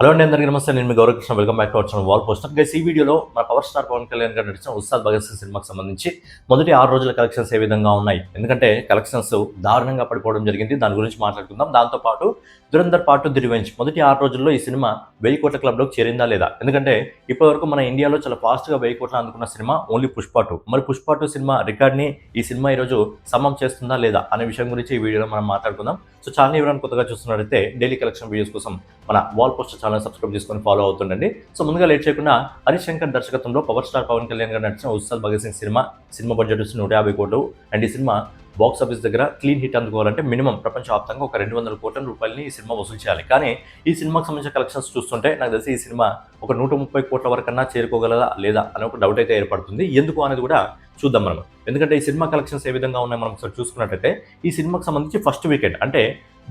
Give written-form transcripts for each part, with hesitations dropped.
Hello అండి, అందరికీ నమస్తే. నేను మీ Gauravkrishna. Welcome back to our channel wall poster. Guys, ఈ వీడియోలో మన పవర్ స్టార్ పవన్ కళ్యాణ్ గారు నడిచిన ఉస్తాద్ భగత్ సింగ్ సినిమాకి సంబంధించి మొదటి 6 రోజుల కలెక్షన్స్ ఏ విధంగా ఉన్నాయి, ఎందుకంటే కలెక్షన్స్ దారుణంగా పడిపోవడం జరిగింది. దాని గురించి మాట్లాడుకుందాం. దాంతోపాటు దురంధర్ పార్ట్ ది రివెంజ్ మొదటి 6 రోజుల్లో ఈ సినిమా 1000 కోట్ల క్లబ్లోకి చేరిందా లేదా, ఎందుకంటే ఇప్పటివరకు మన ఇండియాలో చాలా ఫాస్ట్గా 1000 కోట్లు అందుకున్న సినిమా ఓన్లీ పుష్ప 2. మరి పుష్ప 2 సినిమా రికార్డ్ని ఈ సినిమా ఈరోజు సమం చేస్తుందా లేదా అనే విషయం గురించి ఈ వీడియోలో మనం మాట్లాడుకుందాం. సో ఛానల్ ఎవరైనా కొత్తగా చూస్తున్నట్లయితే డైలీ కలెక్షన్ వీడియోస్ కోసం మన వాల్ పోస్టర్ ఛానల్ సబ్స్క్రైబ్ చేసుకొని ఫాలో అవుతుండండి. సో ముందుగా లేట్ చేయకుండా హరీష్ శంకర్ దర్శకత్వంలో పవర్ స్టార్ పవన్ కళ్యాణ్ గారు నడిచిన ఉస్తాద్ భగత్ సింగ్ సినిమా బడ్జెట్ వచ్చి 150 కోట్లు. అండ్ ఈ సినిమా బాక్స్ ఆఫీస్ దగ్గర క్లీన్ హిట్ అందుకోవాలంటే మినిమం ప్రపంచవ్యాప్తంగా ఒక 200 కోట్ల రూపాయలని ఈ సినిమా వసూలు చేయాలి. కానీ ఈ సినిమాకి సంబంధించిన కలెక్షన్స్ చూస్తుంటే నాకు తెలిసి ఈ సినిమా ఒక 130 కోట్ల వరకన్నా చేరుకోగలదా లేదా అనే ఒక డౌట్ అయితే ఏర్పడుతుంది. ఎందుకు అనేది కూడా చూద్దాం మనం. ఎందుకంటే ఈ సినిమా కలెక్షన్స్ ఏ విధంగా ఉన్నాయి మనం ఒకసారి చూసుకున్నట్టయితే ఈ సినిమాకి సంబంధించి ఫస్ట్ వీకెండ్ అంటే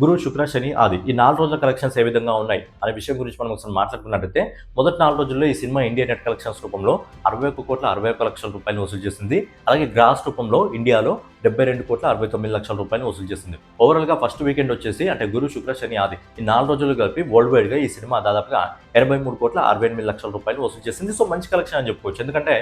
గురు, శుక్ర, శని, ఆది ఈ 4 రోజుల కలెక్షన్స్ ఏ విధంగా ఉన్నాయి అనే విషయం గురించి మనం ఒకసారి మాట్లాడుకున్నట్టయితే మొదటి 4 రోజుల్లో ఈ సినిమా ఇండియా నెట్ కలెక్షన్స్ రూపంలో 61 కోట్ల 61 లక్షల రూపాయలు వసూలు చేసింది. అలాగే గ్రాస్ రూపంలో ఇండియాలో 72 కోట్ల 69 లక్షల రూపాయలు వసూలు చేసింది. ఓవరాల్గా ఫస్ట్ వీకెండ్ వచ్చేసి అంటే గురు, శుక్ర, శని, ఆది ఈ 4 రోజులు కలిపి వరల్డ్ వైడ్గా ఈ సినిమా దాదాపుగా 83 కోట్ల 68 లక్షల రూపాయలు వసూలు చేసింది. సో మంచి కలెక్షన్ అని చెప్పుకోవచ్చు. ఎందుకంటే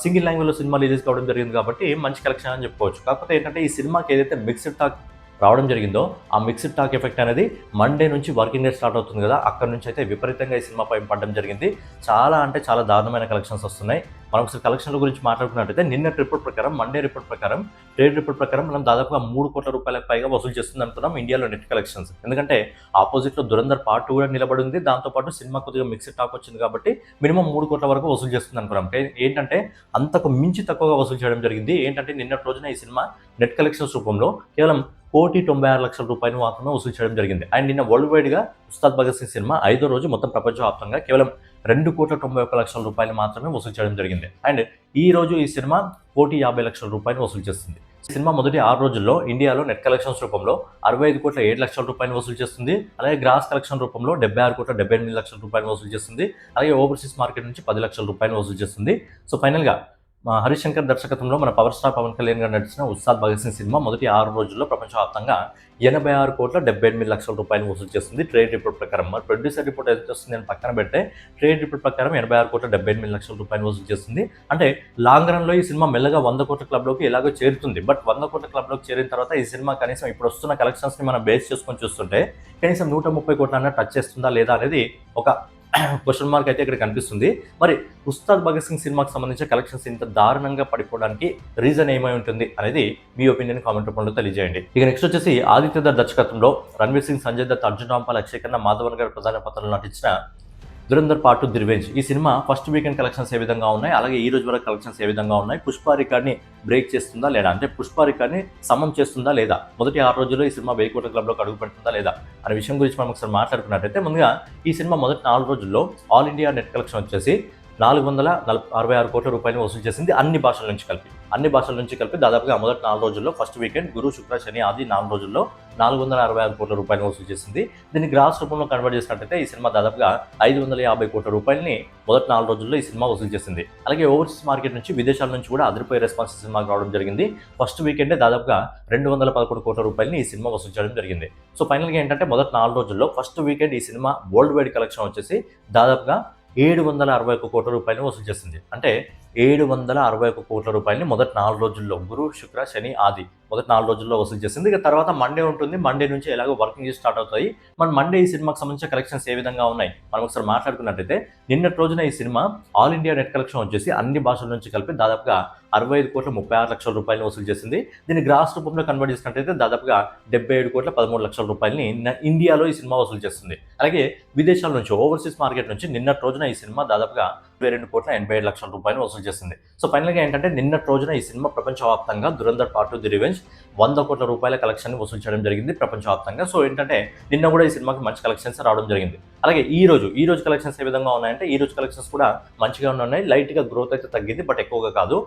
సింగిల్ లాంగ్వేజ్లో సినిమా రిలీజ్ కావడం జరిగింది కాబట్టి మంచి కలెక్షన్ అని చెప్పుకోవచ్చు. కాకపోతే ఏంటంటే ఈ సినిమాకి ఏదైతే మిక్స్డ్ టాక్ రావడం జరిగిందో ఆ మిక్స్డ్ టాక్ ఎఫెక్ట్ అనేది మండే నుంచి వర్కింగ్ డే స్టార్ట్ అవుతుంది కదా, అక్కడ నుంచి అయితే విపరీతంగా ఈ సినిమాపై పడడం జరిగింది. చాలా అంటే చాలా దారుణమైన కలెక్షన్స్ వస్తున్నాయి. మనం ఒకసారి కలెక్షన్ల గురించి మాట్లాడుకున్నట్టయితే నిన్నటి రిపోర్ట్ ప్రకారం, మండే రిపోర్ట్ ప్రకారం, ట్రేడ్ రిపోర్ట్ ప్రకారం మనం దాదాపుగా 3 కోట్ల రూపాయలకు పైగా వసూలు చేస్తుంది అనుకున్నాం ఇండియాలో నెట్ కలెక్షన్స్. ఎందుకంటే ఆపోజిట్లో దురంధర్ పార్ట్ 2 కూడా నిలబడి ఉంది. దాంతోపాటు సినిమా కొద్దిగా మిక్స్డ్ టాక్ వచ్చింది కాబట్టి మినిమం 3 కోట్ల వరకు వసూలు చేస్తుంది అనుకున్నాం. ఏంటంటే అంతకు మించి తక్కువగా వసూలు చేయడం జరిగింది. ఏంటంటే నిన్నటి రోజున ఈ సినిమా నెట్ కలెక్షన్స్ రూపంలో కేవలం 1,96 లక్షల రూపాయలు మాత్రమే వసూలు చేయడం జరిగింది. అండ్ నిన్న వరల్డ్ వైడ్గా ఉస్తాద్ భగత్ సింగ్ సినిమా 5వ రోజు మొత్తం ప్రపంచవ్యాప్తంగా కేవలం 2 కోట్ల 91 లక్షల రూపాయలు మాత్రమే వసూలు చేయడం జరిగింది. అండ్ ఈ రోజు ఈ సినిమా 1,50 లక్షల రూపాయలు వసూలు చేస్తుంది. ఈ సినిమా మొదటి 6 రోజుల్లో ఇండియాలో నెట్ కలెక్షన్స్ రూపంలో 65 కోట్ల 7 లక్షల రూపాయలు వసూలు చేస్తుంది. అలాగే గ్రాస్ కలెక్షన్ రూపంలో 76 కోట్ల 78 లక్షల రూపాయలు వసూలు చేస్తుంది. అలాగే ఓవర్సీస్ మార్కెట్ నుంచి 10 లక్షల రూపాయలు వసూలు చేస్తుంది. సో ఫైనల్గా హరీష్ శంకర్ దర్శకత్వంలో మన పవర్ స్టార్ పవన్ కళ్యాణ్ గారు నడిచిన ఉస్తాద్ భగత్ సింగ్ సినిమా మొదటి 6 రోజుల్లో ప్రపంచవ్యాప్తంగా 86 కోట్ల 78 లక్షల రూపాయలు వసూలు చేస్తుంది ట్రేడ్ రిపోర్ట్ ప్రకారం. మరి ప్రొడ్యూసర్ రిపోర్ట్ అయితే వస్తుంది అని పక్కన పెడితే ట్రేడ్ రిపోర్ట్ ప్రకారం 86 కోట్ల 78 లక్షల రూపాయలు వసూలు చేస్తుంది. అంటే లాంగ్ రన్లో ఈ సినిమా మెల్లగా 100 కోట్ల క్లబ్లోకి ఎలాగో చేరుతుంది. బట్ 100 కోట్ల క్లబ్లోకి చేరిన తర్వాత ఈ సినిమా కనీసం ఇప్పుడు వస్తున్న కలెక్షన్స్ని మనం బేస్ చేసుకొని చూస్తుంటే కనీసం 130 కోట్ల టచ్ చేస్తుందా లేదా అనేది ఒక క్వశ్చన్ మార్క్ అయితే ఇక్కడ కనిపిస్తుంది. మరి ఉస్తాద్ భగత్ సింగ్ సినిమాకి సంబంధించిన కలెక్షన్స్ ఇంత దారుణంగా పడిపోవడానికి రీజన్ ఏమై ఉంటుంది అనేది మీ ఒపీనియన్ కామెంట్ రూపంలో తెలియజేయండి. ఇక నెక్స్ట్ వచ్చేసి ఆదిత్య దత్ దర్శకత్వంలో రణ్వీర్ సింగ్, సంజయ్ దత్, అర్జున్ రాంపాల్, అక్షయ్ ఖన్నా, మాధవన్ గారు ప్రధాన పాత్రలో నటించిన దురంధర్ పార్ట్ ది రివెంజ్ ఈ సినిమా ఫస్ట్ వీకెండ్ కలెక్షన్స్ ఏ విధంగా ఉన్నాయి, అలాగే ఈ రోజు వరకు కలెక్షన్స్ ఏ విధంగా ఉన్నాయి, పుష్ప రికార్డ్ని బ్రేక్ చేస్తుందా లేదా, అంటే పుష్ప రికార్డ్ని సమం చేస్తుందా లేదా, మొదటి 6 రోజుల్లో ఈ సినిమా 1000 కోట్ల క్లబ్లోకి అడుగు పెడుతుందా లేదా అనే విషయం గురించి మనం ఒకసారి మాట్లాడుకున్నట్టయితే ముందుగా ఈ సినిమా మొదటి 4 రోజుల్లో ఆల్ ఇండియా నెట్ కలెక్షన్ వచ్చేసి 466 కోట్ల రూపాయలు వసూలు చేసింది. అన్ని భాషల నుంచి కలిపి దాదాపుగా మొదటి 4 రోజుల్లో ఫస్ట్ వీకెండ్ గురు, శుక్ర, శని, ఆది 4 రోజుల్లో 466 కోట్ల రూపాయలు వసూలు చేసింది. దీన్ని గ్రాస్ రూపంలో కన్వర్ట్ చేసినట్టయితే ఈ సినిమా దాదాపుగా 550 కోట్ల రూపాయలని మొదటి 4 రోజుల్లో ఈ సినిమా వసూలు చేసింది. అలాగే ఓవర్సీస్ మార్కెట్ నుంచి, విదేశాల నుంచి కూడా అదిరిపోయే రెస్పాన్స్ ఈ సినిమాకి రావడం జరిగింది. ఫస్ట్ వీకెండే దాదాపుగా 211 కోట్ల రూపాయలని ఈ సినిమా వసూలు చేయడం జరిగింది. సో ఫైనల్గా ఏంటంటే మొదటి 4 రోజుల్లో ఫస్ట్ వీకెండ్ ఈ సినిమా వరల్డ్ వైడ్ కలెక్షన్ వచ్చేసి దాదాపుగా 761 కోట్ల రూపాయలు వసూలు చేస్తుంది. అంటే 761 కోట్ల రూపాయలని మొదటి 4 రోజుల్లో గురు, శుక్ర, శని, ఆది మొదటి 4 రోజుల్లో వసూలు చేసింది. ఇక తర్వాత మండే ఉంటుంది. మండే నుంచి ఎలాగో వర్కింగ్ స్టార్ట్ అవుతాయి. మన మండే ఈ సినిమాకి సంబంధించిన కలెక్షన్స్ ఏ విధంగా ఉన్నాయి మనం ఒకసారి మాట్లాడుకున్నట్టయితే నిన్నటి రోజున ఈ cinema all India net collection వచ్చేసి అన్ని భాషల నుంచి కలిపి దాదాపుగా 65 కోట్ల 36 లక్షల రూపాయలు వసూలు చేసింది. దీన్ని గ్రాస్ రూపంలో కన్వర్ట్ చేసినట్టయితే దాదాపుగా 77 కోట్ల 13 లక్షల రూపాయలని ఇండియాలో ఈ సినిమా వసూలు చేస్తుంది. అలాగే విదేశాల నుంచి, ఓవర్సీస్ మార్కెట్ నుంచి నిన్నటి రోజున ఈ సినిమా దాదాపుగా 22 కోట్ల 87 లక్షల రూపాయలు వసూలు చేస్తుంది. సో ఫైనల్గా ఏంటంటే నిన్నటి రోజున ఈ సినిమా ప్రపంచవ్యాప్తంగా దురంధర్ పార్ట్ ది రివెంజ్ 100 కోట్ల రూపాయల కలెక్షన్ వసూలు చేయడం జరిగింది ప్రపంచవ్యాప్తంగా. సో ఏంటంటే నిన్న కూడా ఈ సినిమాకి మంచి కలెక్షన్స్ రావడం జరిగింది. అలాగే ఈ రోజు కలెక్షన్స్ ఏ విధంగా ఉన్నాయంటే ఈ రోజు కలెక్షన్స్ కూడా మంచిగా ఉన్నాయి. లైట్గా గ్రోత్ అయితే తగ్గింది, బట్ ఎక్కువగా కాదు.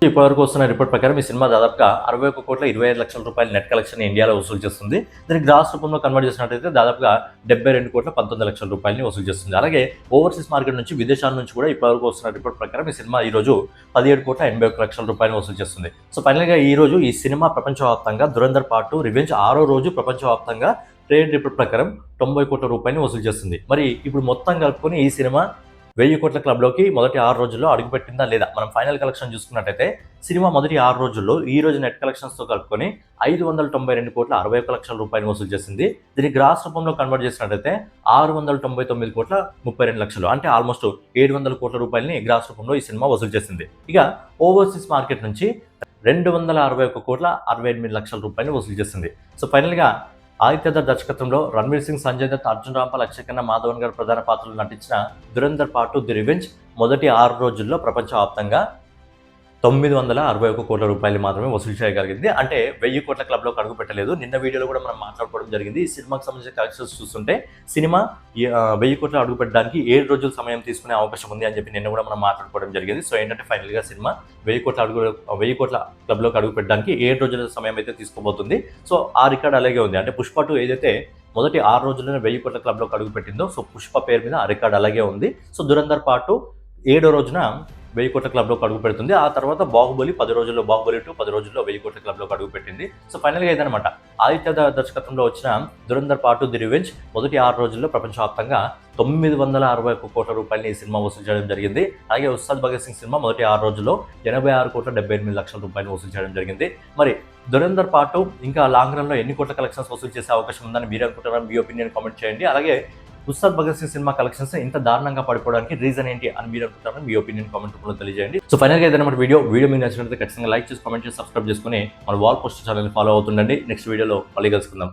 ఇప్పటివరకు వస్తున్న రిపోర్ట్ ప్రకారం ఈ సినిమా దాదాపుగా 61 కోట్ల 25 లక్షల రూపాయల నెట్ కలెక్షన్ ఇండియాలో వసూలు చేస్తుంది. దీనికి గ్రాస్ రూపంలో కన్వర్ట్ చేసినట్టయితే దాదాపుగా 72 కోట్ల 19 లక్షల రూపాయలని వసూలు చేస్తుంది. అలాగే ఓవర్సీస్ మార్కెట్ నుంచి, విదేశాల నుంచి కూడా ఇప్పటివరకు వస్తున్న రిపోర్ట్ ప్రకారం ఈ సినిమా ఈ రోజు 17 కోట్ల 81 లక్షల రూపాయలు వసూలు చేస్తుంది. సో ఫైనల్గా ఈ రోజు ఈ సినిమా ప్రపంచవ్యాప్తంగా దురంధర్ పార్ట్ 2 రివెంజ్ 6వ రోజు ప్రపంచవ్యాప్తంగా ట్రేడ్ రిపోర్ట్ ప్రకారం 90 కోట్ల రూపాయలని వసూలు చేస్తుంది. మరి ఇప్పుడు మొత్తం కలుపుకొని ఈ సినిమా 1000 కోట్ల క్లబ్లోకి మొదటి 6 రోజుల్లో అడుగుపెట్టిందా లేదా? మనం ఫైనల్ కలెక్షన్ చూసుకున్నట్టయితే సినిమా మొదటి 6 రోజుల్లో ఈ రోజు నెట్ కలెక్షన్స్తో కలుపుకొని 592 కోట్ల 61 లక్షల రూపాయలు వసూలు చేసింది. దీన్ని గ్రాస్ రూపంలో కన్వర్ట్ చేసినట్టయితే 699 కోట్ల 32 లక్షలు, అంటే ఆల్మోస్ట్ 700 కోట్ల రూపాయలని గ్రాస్ రూపంలో ఈ సినిమా వసూలు చేసింది. ఇక ఓవర్సీస్ మార్కెట్ నుంచి 261 కోట్ల 68 లక్షల రూపాయలు వసూలు చేసింది. సో ఫైనల్గా ఆదిత్య దత్ దర్శకత్వంలో రణ్వీర్ సింగ్, సంజయ్ దత్, అర్జున్ రాంపాల్, అక్షయ్ ఖన్నా, మాధవన్ గారు ప్రధాన పాత్రలు నటించిన దురంధర్ పార్ట్ 2 ది రివెంజ్ మొదటి 6 రోజుల్లో ప్రపంచవ్యాప్తంగా 961 కోట్ల రూపాయలు మాత్రమే వసూలు చేయగలిగింది. అంటే 1000 కోట్ల క్లబ్లోకి అడుగు పెట్టలేదు. నిన్న వీడియోలో కూడా మనం మాట్లాడుకోవడం జరిగింది. ఈ సినిమాకి సంబంధించిన కలెక్షన్స్ చూస్తుంటే సినిమా 1000 కోట్లు అడుగు పెట్టడానికి 7 రోజులు సమయం తీసుకునే అవకాశం ఉంది అని చెప్పి నిన్న కూడా మనం మాట్లాడుకోవడం జరిగింది. సో ఏంటంటే ఫైనల్గా సినిమా 1000 కోట్ల క్లబ్లోకి అడుగు పెట్టడానికి 7 రోజుల సమయం అయితే తీసుకోబోతుంది. సో ఆ రికార్డ్ అలాగే ఉంది. అంటే పుష్ప 2 ఏదైతే మొదటి 6 రోజుల్లోనే 1000 కోట్ల క్లబ్లోకి అడుగు పెట్టిందో, సో పుష్ప పేరు మీద ఆ రికార్డ్ అలాగే ఉంది. సో దురంధర్ పార్ట్ 7వ రోజున 1000 కోట్ల క్లబ్లోకి అడుగు పెడుతుంది. ఆ తర్వాత బాహుబలి 10 రోజుల్లో, బాహుబలి 2 10 రోజుల్లో 1000 కోట్ల క్లబ్లోకి అడుగు పెట్టింది. సో ఫైనల్గా ఇదనమాట ఆదిత్య దర్శకత్వంలో వచ్చిన దురంధర్ పార్ట్ 2 ది రివెంజ్ మొదటి 6 రోజుల్లో ప్రపంచవ్యాప్తంగా 961 కోట్ల రూపాయలని ఈ సినిమా వసూలు చేయడం జరిగింది. అలాగే ఉస్తాద్ భగత్ సింగ్ సినిమా మొదటి 6 రోజుల్లో 86 కోట్ల 78 లక్షల రూపాయలు వసూలు చేయడం జరిగింది. మరి దురంధర్ పార్ట్ ఇంకా లాంగ్ రన్లో ఎన్ని కోట్ల కలెక్షన్స్ వసూలు చేసే అవకాశం ఉందని మీరు అనుకుంటున్నారు? మీ ఒపీనియన్ కామెంట్ చేయండి. అలాగే ఉస్తాద్ భగత్ సింగ్ సినిమా కలెక్షన్స్ ఇంత దారుణంగా పడిపోవడానికి రీజన్ ఏంటి అని మీరు అనుకుంటారని మీ ఒపీనియన్ కామెంట్ రూపంలో తెలియజేయండి. సో ఫైనల్గా ఏదైనా వీడియో మీకు నచ్చినట్లయితే ఖచ్చితంగా లైక్ చేసి, కామెంట్ చేసి, సబ్స్క్రైబ్ చేసుకుని మన వాల్ పోస్టర్ ఛానల్ని ఫాలో అవుతుండండి. నెక్స్ట్ వీడియోలో మళ్ళీ కలుసుకుందాం.